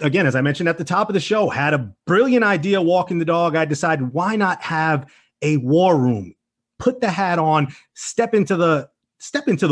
Again, as I mentioned at the top of the show, had a brilliant idea walking the dog. I decided, why not have a war room? Put the hat on, step into the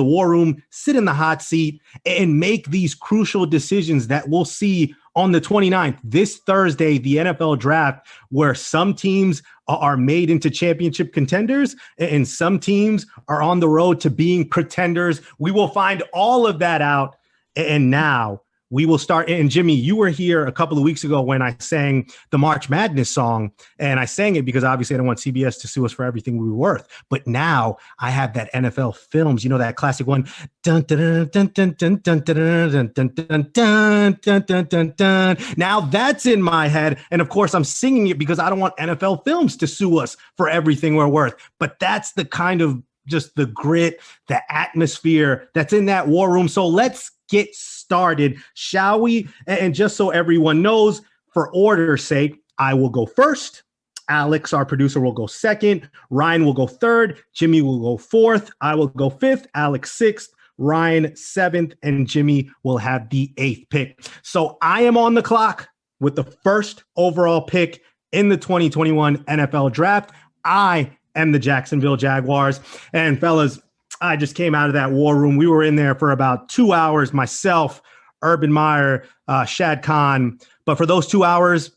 war room, sit in the hot seat, and make these crucial decisions that we'll see on the 29th, this Thursday, the NFL draft, where some teams are made into championship contenders and some teams are on the road to being pretenders. We will find all of that out. And now we will start. And Jimmy, you were here a couple of weeks ago when I sang the March Madness song, and I sang it because obviously I don't want CBS to sue us for everything we were worth. But now I have that NFL Films, you know, that classic one. Dun, dun, dun, dun, dun, dun, dun, dun, dun, dun, dun, dun, dun, dun, dun. Now that's in my head. And of course, I'm singing it because I don't want NFL Films to sue us for everything we're worth. But that's the kind of just the grit, the atmosphere that's in that war room. So let's get started, shall we? And just so everyone knows, for order's sake, I will go first. Alex, our producer, will go second. Ryan will go third. Jimmy will go fourth. I will go fifth. Alex sixth. Ryan seventh. And Jimmy will have the eighth pick. So I am on the clock with the first overall pick in the 2021 NFL Draft. I am the Jacksonville Jaguars. And fellas, I just came out of that war room. We were in there for about 2 hours, myself, Urban Meyer, Shad Khan. But for those 2 hours,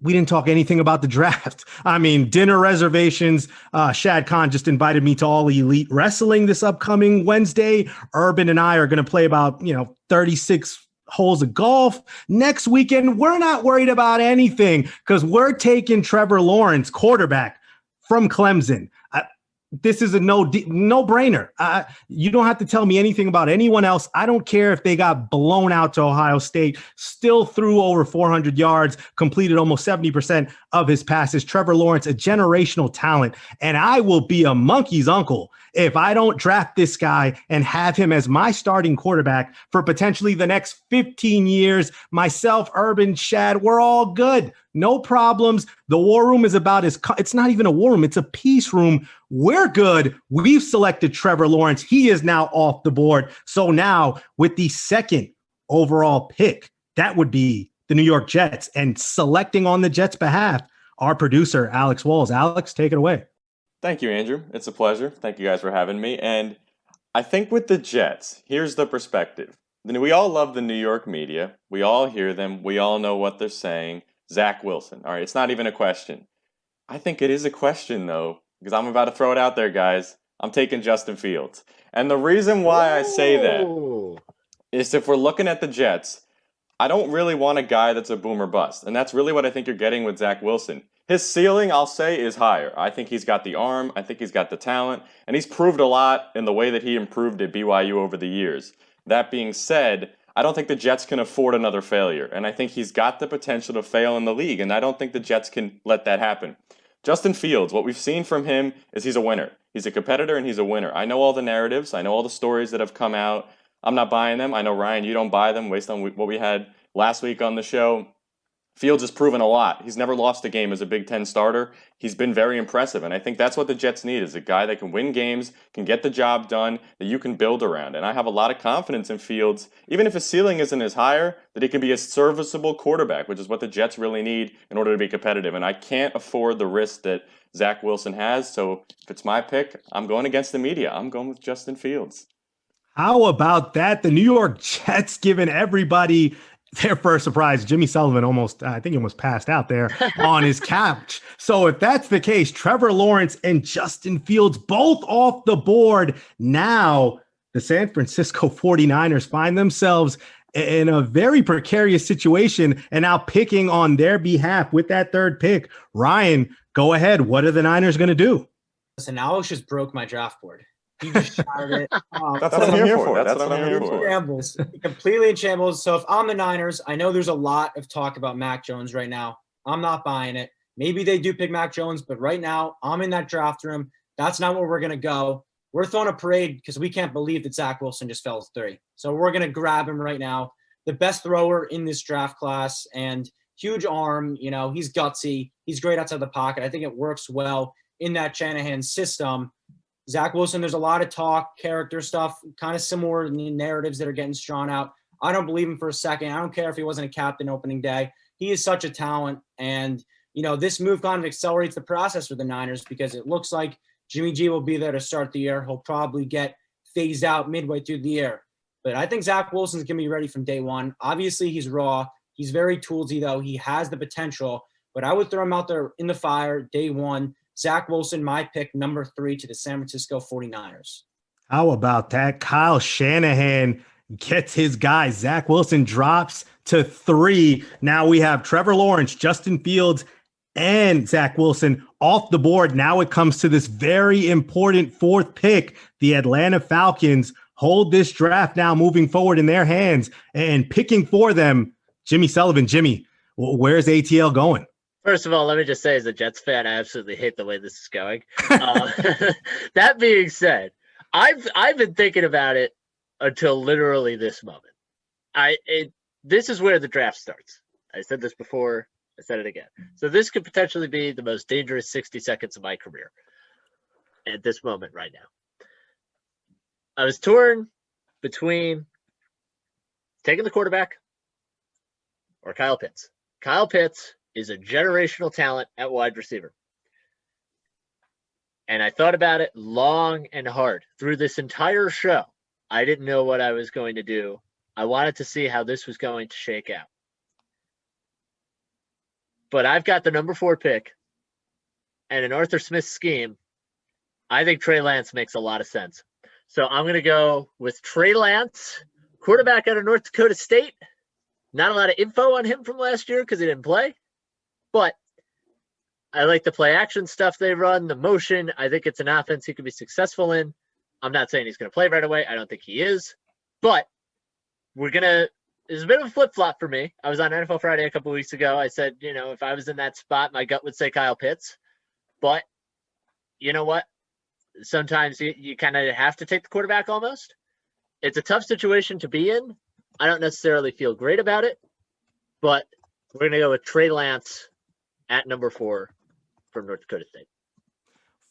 we didn't talk anything about the draft. I mean, dinner reservations. Shad Khan just invited me to All Elite Wrestling this upcoming Wednesday. Urban and I are going to play about, 36 holes of golf next weekend. We're not worried about anything because we're taking Trevor Lawrence, quarterback from Clemson. This is a no-brainer. You don't have to tell me anything about anyone else. I don't care if they got blown out to Ohio State, still threw over 400 yards, completed almost 70% of his passes. Trevor Lawrence, a generational talent, and I will be a monkey's uncle if I don't draft this guy and have him as my starting quarterback for potentially the next 15 years. Myself, Urban, Shad, we're all good. No problems. The war room is about it's not even a war room. It's a peace room. We're good. We've selected Trevor Lawrence. He is now off the board. So now with the second overall pick, that would be the New York Jets, and selecting on the Jets' behalf, our producer, Alex Walls. Alex, take it away. Thank you, Andrew. It's a pleasure. Thank you guys for having me. And I think with the Jets, here's the perspective. We all love the New York media. We all hear them. We all know what they're saying. Zach Wilson. All right, it's not even a question. I think it is a question, though, because I'm about to throw it out there, guys. I'm taking Justin Fields. And the reason why I say that is if we're looking at the Jets, I don't really want a guy that's a boomer bust. And that's really what I think you're getting with Zach Wilson. His ceiling, I'll say, is higher. I think he's got the arm. I think he's got the talent. And he's proved a lot in the way that he improved at BYU over the years. That being said, I don't think the Jets can afford another failure. And I think he's got the potential to fail in the league. And I don't think the Jets can let that happen. Justin Fields, what we've seen from him is he's a winner. He's a competitor and he's a winner. I know all the narratives. I know all the stories that have come out. I'm not buying them. I know, Ryan, you don't buy them based on what we had last week on the show. Fields has proven a lot. He's never lost a game as a Big Ten starter. He's been very impressive, and I think that's what the Jets need, is a guy that can win games, can get the job done, that you can build around. And I have a lot of confidence in Fields, even if his ceiling isn't as higher, that he can be a serviceable quarterback, which is what the Jets really need in order to be competitive. And I can't afford the risk that Zach Wilson has, so if it's my pick, I'm going against the media. I'm going with Justin Fields. How about that? The New York Jets giving everybody their first surprise. Jimmy Sullivan almost passed out there on his couch. So if that's the case, Trevor Lawrence and Justin Fields both off the board. Now the San Francisco 49ers find themselves in a very precarious situation and now picking on their behalf with that third pick. Ryan, go ahead. What are the Niners going to do? Listen, Alex just broke my draft board. He just shattered it. That's what I'm here for. That's what I'm here for. Shambles. Completely in shambles. So if I'm the Niners, I know there's a lot of talk about Mac Jones right now. I'm not buying it. Maybe they do pick Mac Jones, but right now I'm in that draft room. That's not where we're going to go. We're throwing a parade because we can't believe that Zach Wilson just fell to 3. So we're going to grab him right now. The best thrower in this draft class and huge arm. He's gutsy. He's great outside the pocket. I think it works well in that Shanahan system. Zach Wilson, there's a lot of talk, character stuff, kind of similar narratives that are getting drawn out. I don't believe him for a second. I don't care if he wasn't a captain opening day. He is such a talent. And, this move kind of accelerates the process for the Niners because it looks like Jimmy G will be there to start the year. He'll probably get phased out midway through the year. But I think Zach Wilson's going to be ready from day one. Obviously, he's raw. He's very toolsy, though. He has the potential. But I would throw him out there in the fire day one. Zach Wilson, my pick, number 3 to the San Francisco 49ers. How about that? Kyle Shanahan gets his guy. Zach Wilson drops to 3. Now we have Trevor Lawrence, Justin Fields, and Zach Wilson off the board. Now it comes to this very important 4th pick. The Atlanta Falcons hold this draft now moving forward in their hands, and picking for them, Jimmy Sullivan. Jimmy, where's ATL going? First of all, let me just say, as a Jets fan, I absolutely hate the way this is going. That being said, I've been thinking about it until literally this moment. This is where the draft starts. I said this before. I said it again. So this could potentially be the most dangerous 60 seconds of my career at this moment right now. I was torn between taking the quarterback or Kyle Pitts. Kyle Pitts is a generational talent at wide receiver. And I thought about it long and hard through this entire show. I didn't know what I was going to do. I wanted to see how this was going to shake out. But I've got the number 4 pick. And in Arthur Smith's scheme, I think Trey Lance makes a lot of sense. So I'm going to go with Trey Lance, quarterback out of North Dakota State. Not a lot of info on him from last year because he didn't play. But I like the play action stuff they run, the motion. I think it's an offense he could be successful in. I'm not saying he's going to play right away. I don't think he is. But it's a bit of a flip-flop for me. I was on NFL Friday a couple of weeks ago. I said, if I was in that spot, my gut would say Kyle Pitts. But you know what? Sometimes you kind of have to take the quarterback almost. It's a tough situation to be in. I don't necessarily feel great about it. But we're going to go with Trey Lance at number 4 from North Dakota State.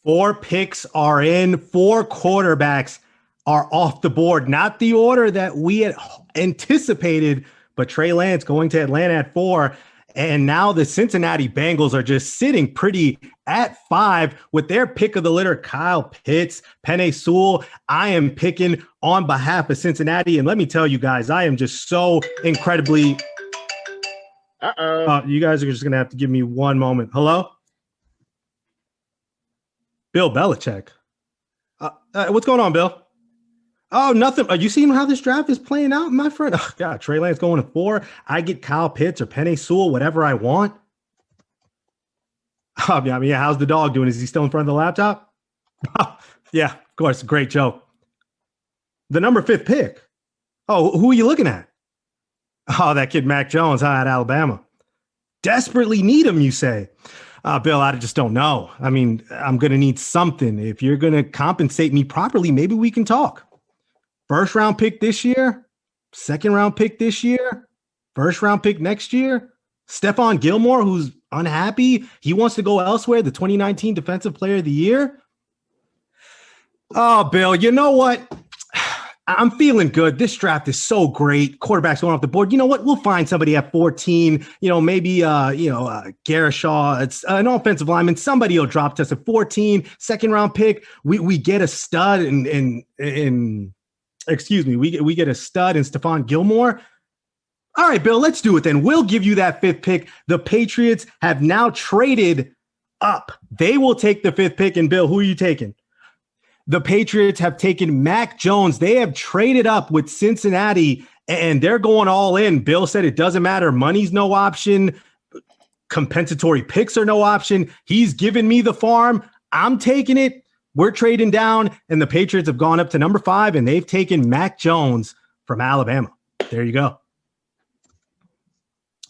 4 picks are in. 4 quarterbacks are off the board. Not the order that we had anticipated, but Trey Lance going to Atlanta at 4. And now the Cincinnati Bengals are just sitting pretty at 5 with their pick of the litter, Kyle Pitts, Penei Sewell. I am picking on behalf of Cincinnati. And let me tell you guys, I am just so incredibly... you guys are just going to have to give me one moment. Hello? Bill Belichick. What's going on, Bill? Oh, nothing. Are you seeing how this draft is playing out, my friend? Oh, God, Trey Lance going to 4. I get Kyle Pitts or Penei Sewell, whatever I want. Oh, yeah, how's the dog doing? Is he still in front of the laptop? Oh, yeah, of course. Great joke. The number 5th pick. Oh, who are you looking at? Oh, that kid Mac Jones, at Alabama. Desperately need him, you say? Bill, I just don't know. I mean, I'm going to need something. If you're going to compensate me properly, maybe we can talk. 1st round pick this year, 2nd round pick this year, 1st round pick next year. Stefan Gilmore, who's unhappy. He wants to go elsewhere, the 2019 Defensive Player of the Year. Oh, Bill, you know what? I'm feeling good. This draft is so great. Quarterbacks going off the board. You know what? We'll find somebody at 14. Maybe Garashaw. It's an offensive lineman. Somebody will drop to us at 14. 2nd round pick. We get a stud we get a stud in Stefan Gilmore. All right, Bill, let's do it then. We'll give you that 5th pick. The Patriots have now traded up. They will take the 5th pick. And Bill, who are you taking? The Patriots have taken Mac Jones. They have traded up with Cincinnati, and they're going all in. Bill said it doesn't matter. Money's no option. Compensatory picks are no option. He's given me the farm. I'm taking it. We're trading down, and the Patriots have gone up to number 5, and they've taken Mac Jones from Alabama. There you go.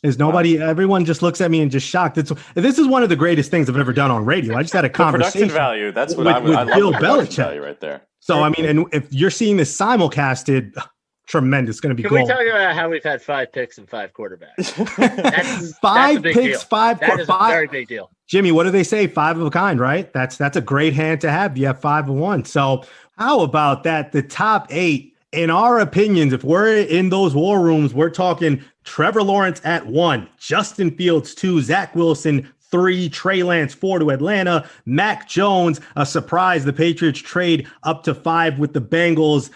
Is nobody? Wow. Everyone just looks at me and just shocked. This is one of the greatest things I've ever done on radio. I just had a conversation. Production value. That's what with I love. Bill The Belichick value right there. So I mean, and if you're seeing this simulcasted, tremendous. Going to be. Can gold. we talk about how we've had 5 picks and 5 quarterbacks? That's 5 picks, deal. 5. That is 5. a very big deal. Jimmy, what do they say? 5 of a kind, right? That's a great hand to have. You have 5 of 1. So how about that? The top 8 in our opinions, if we're in those war rooms, we're talking Trevor Lawrence at 1, Justin Fields 2, Zach Wilson 3, Trey Lance 4 to Atlanta, Mac Jones, a surprise. The Patriots trade up to 5 with the Bengals.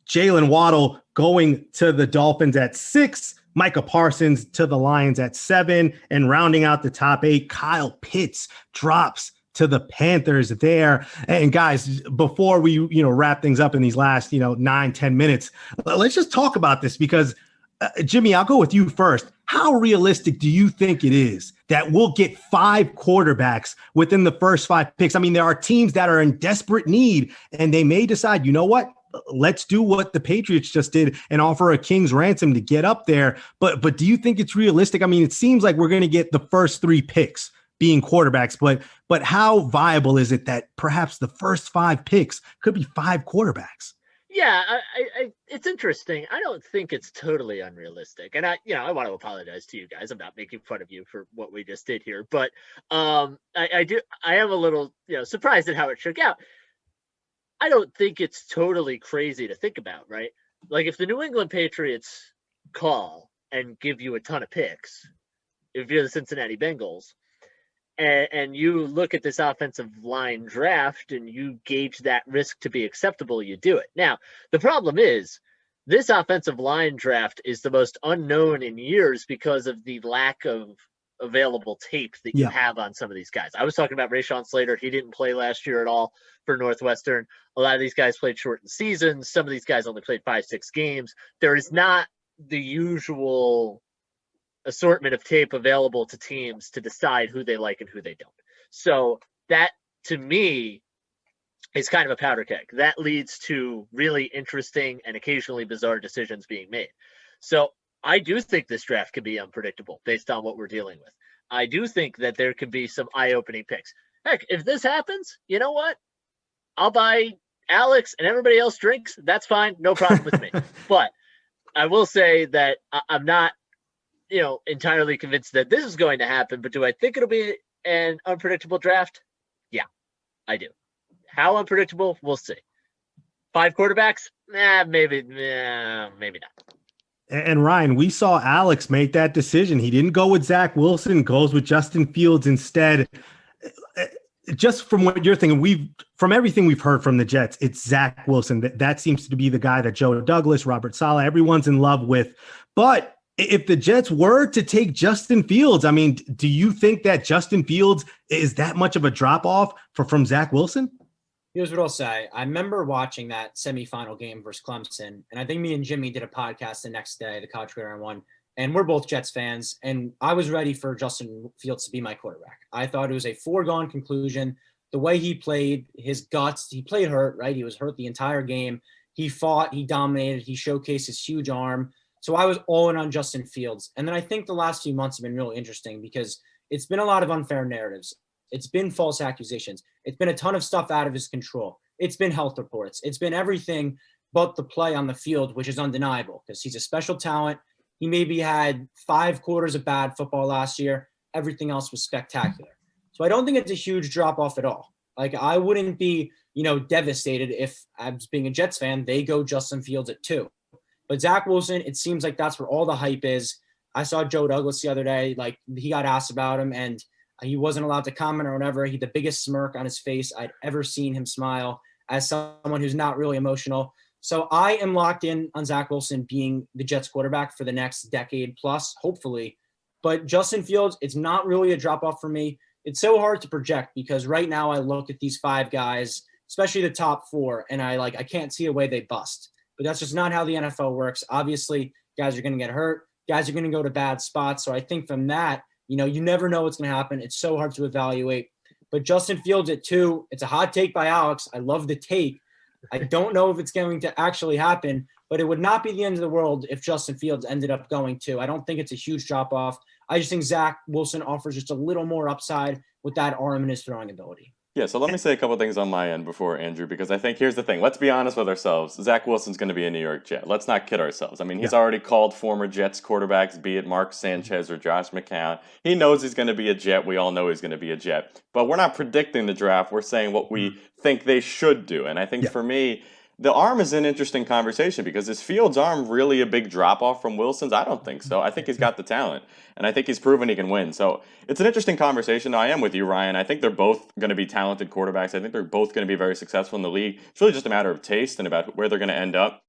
Jalen Waddle going to the Dolphins at 6, Micah Parsons to the Lions at 7, and rounding out the top 8, Kyle Pitts drops to the Panthers there. And guys, before we wrap things up in these last 9-10 minutes, let's just talk about this because Jimmy, I'll go with you first. How realistic do you think it is that we'll get 5 quarterbacks within the first 5 picks? I mean, there are teams that are in desperate need, and they may decide, you know what? Let's do what the Patriots just did and offer a king's ransom to get up there. But do you think it's realistic? I mean, it seems like we're going to get the first 3 picks being quarterbacks, but how viable is it that perhaps the first 5 picks could be 5 quarterbacks? Yeah, I it's interesting. I don't think it's totally unrealistic, and I want to apologize to you guys. I'm not making fun of you for what we just did here, but I am a little surprised at how it shook out. I don't think it's totally crazy to think about, right? Like if the New England Patriots call and give you a ton of picks, if you're the Cincinnati Bengals, and you look at this offensive line draft and you gauge that risk to be acceptable, you do it. Now, the problem is this offensive line draft is the most unknown in years because of the lack of available tape that you have on some of these guys. I was talking about Rashawn Slater. He didn't play last year at all for Northwestern. A lot of these guys played shortened seasons. Some of these guys only played 5-6 games. There is not the usual assortment of tape available to teams to decide who they like and who they don't. So that, to me, is kind of a powder keg. That leads to really interesting and occasionally bizarre decisions being made. So I do think this draft could be unpredictable based on what we're dealing with. I do think that there could be some eye-opening picks. Heck, if this happens, you know what? I'll buy Alex and everybody else drinks. That's fine. No problem with me. But I will say that I'm not entirely convinced that this is going to happen, but do I think it'll be an unpredictable draft? Yeah, I do. How unpredictable? We'll see. 5 quarterbacks? Maybe not. And Ryan, we saw Alex make that decision. He didn't go with Zach Wilson, goes with Justin Fields instead. Just from what you're thinking, from everything we've heard from the Jets, it's Zach Wilson. That seems to be the guy that Joe Douglas, Robert Saleh, everyone's in love with. But if the Jets were to take Justin Fields, I mean, do you think that Justin Fields is that much of a drop-off from Zach Wilson? Here's what I'll say. I remember watching that semifinal game versus Clemson, and I think me and Jimmy did a podcast the next day, the College Gridiron one, and we're both Jets fans, and I was ready for Justin Fields to be my quarterback. I thought it was a foregone conclusion. The way he played, his guts, he played hurt, right? He was hurt the entire game. He fought, he dominated, he showcased his huge arm. So I was all in on Justin Fields. And then I think the last few months have been really interesting because it's been a lot of unfair narratives. It's been false accusations. It's been a ton of stuff out of his control. It's been health reports. It's been everything but the play on the field, which is undeniable because he's a special talent. He maybe had 5 quarters of bad football last year. Everything else was spectacular. So I don't think it's a huge drop off at all. Like I wouldn't be, devastated if, as being a Jets fan, they go Justin Fields at 2. But Zach Wilson, it seems like that's where all the hype is. I saw Joe Douglas the other day, like he got asked about him and he wasn't allowed to comment or whatever. He had the biggest smirk on his face I'd ever seen him smile as someone who's not really emotional. So I am locked in on Zach Wilson being the Jets quarterback for the next decade plus, hopefully. But Justin Fields, it's not really a drop off for me. It's so hard to project because right now I look at these 5 guys, especially the top 4, and I can't see a way they bust. But that's just not how the NFL works. Obviously, guys are going to get hurt. Guys are going to go to bad spots. So I think from that, you never know what's going to happen. It's so hard to evaluate. But Justin Fields at 2, it's a hot take by Alex. I love the take. I don't know if it's going to actually happen, but it would not be the end of the world if Justin Fields ended up going 2. I don't think it's a huge drop-off. I just think Zach Wilson offers just a little more upside with that arm and his throwing ability. Yeah, so let me say a couple things on my end before Andrew, because I think here's the thing. Let's be honest with ourselves. Zach Wilson's going to be a New York Jet. Let's not kid ourselves. I mean, he's already called former Jets quarterbacks, be it Mark Sanchez or Josh McCown. He knows he's going to be a Jet. We all know he's going to be a Jet. But we're not predicting the draft. We're saying what we think they should do. And I think for me, the arm is an interesting conversation because is Fields' arm really a big drop off from Wilson's? I don't think so. I think he's got the talent, and I think he's proven he can win. So it's an interesting conversation. I am with you, Ryan. I think they're both going to be talented quarterbacks. I think they're both going to be very successful in the league. It's really just a matter of taste and about where they're going to end up.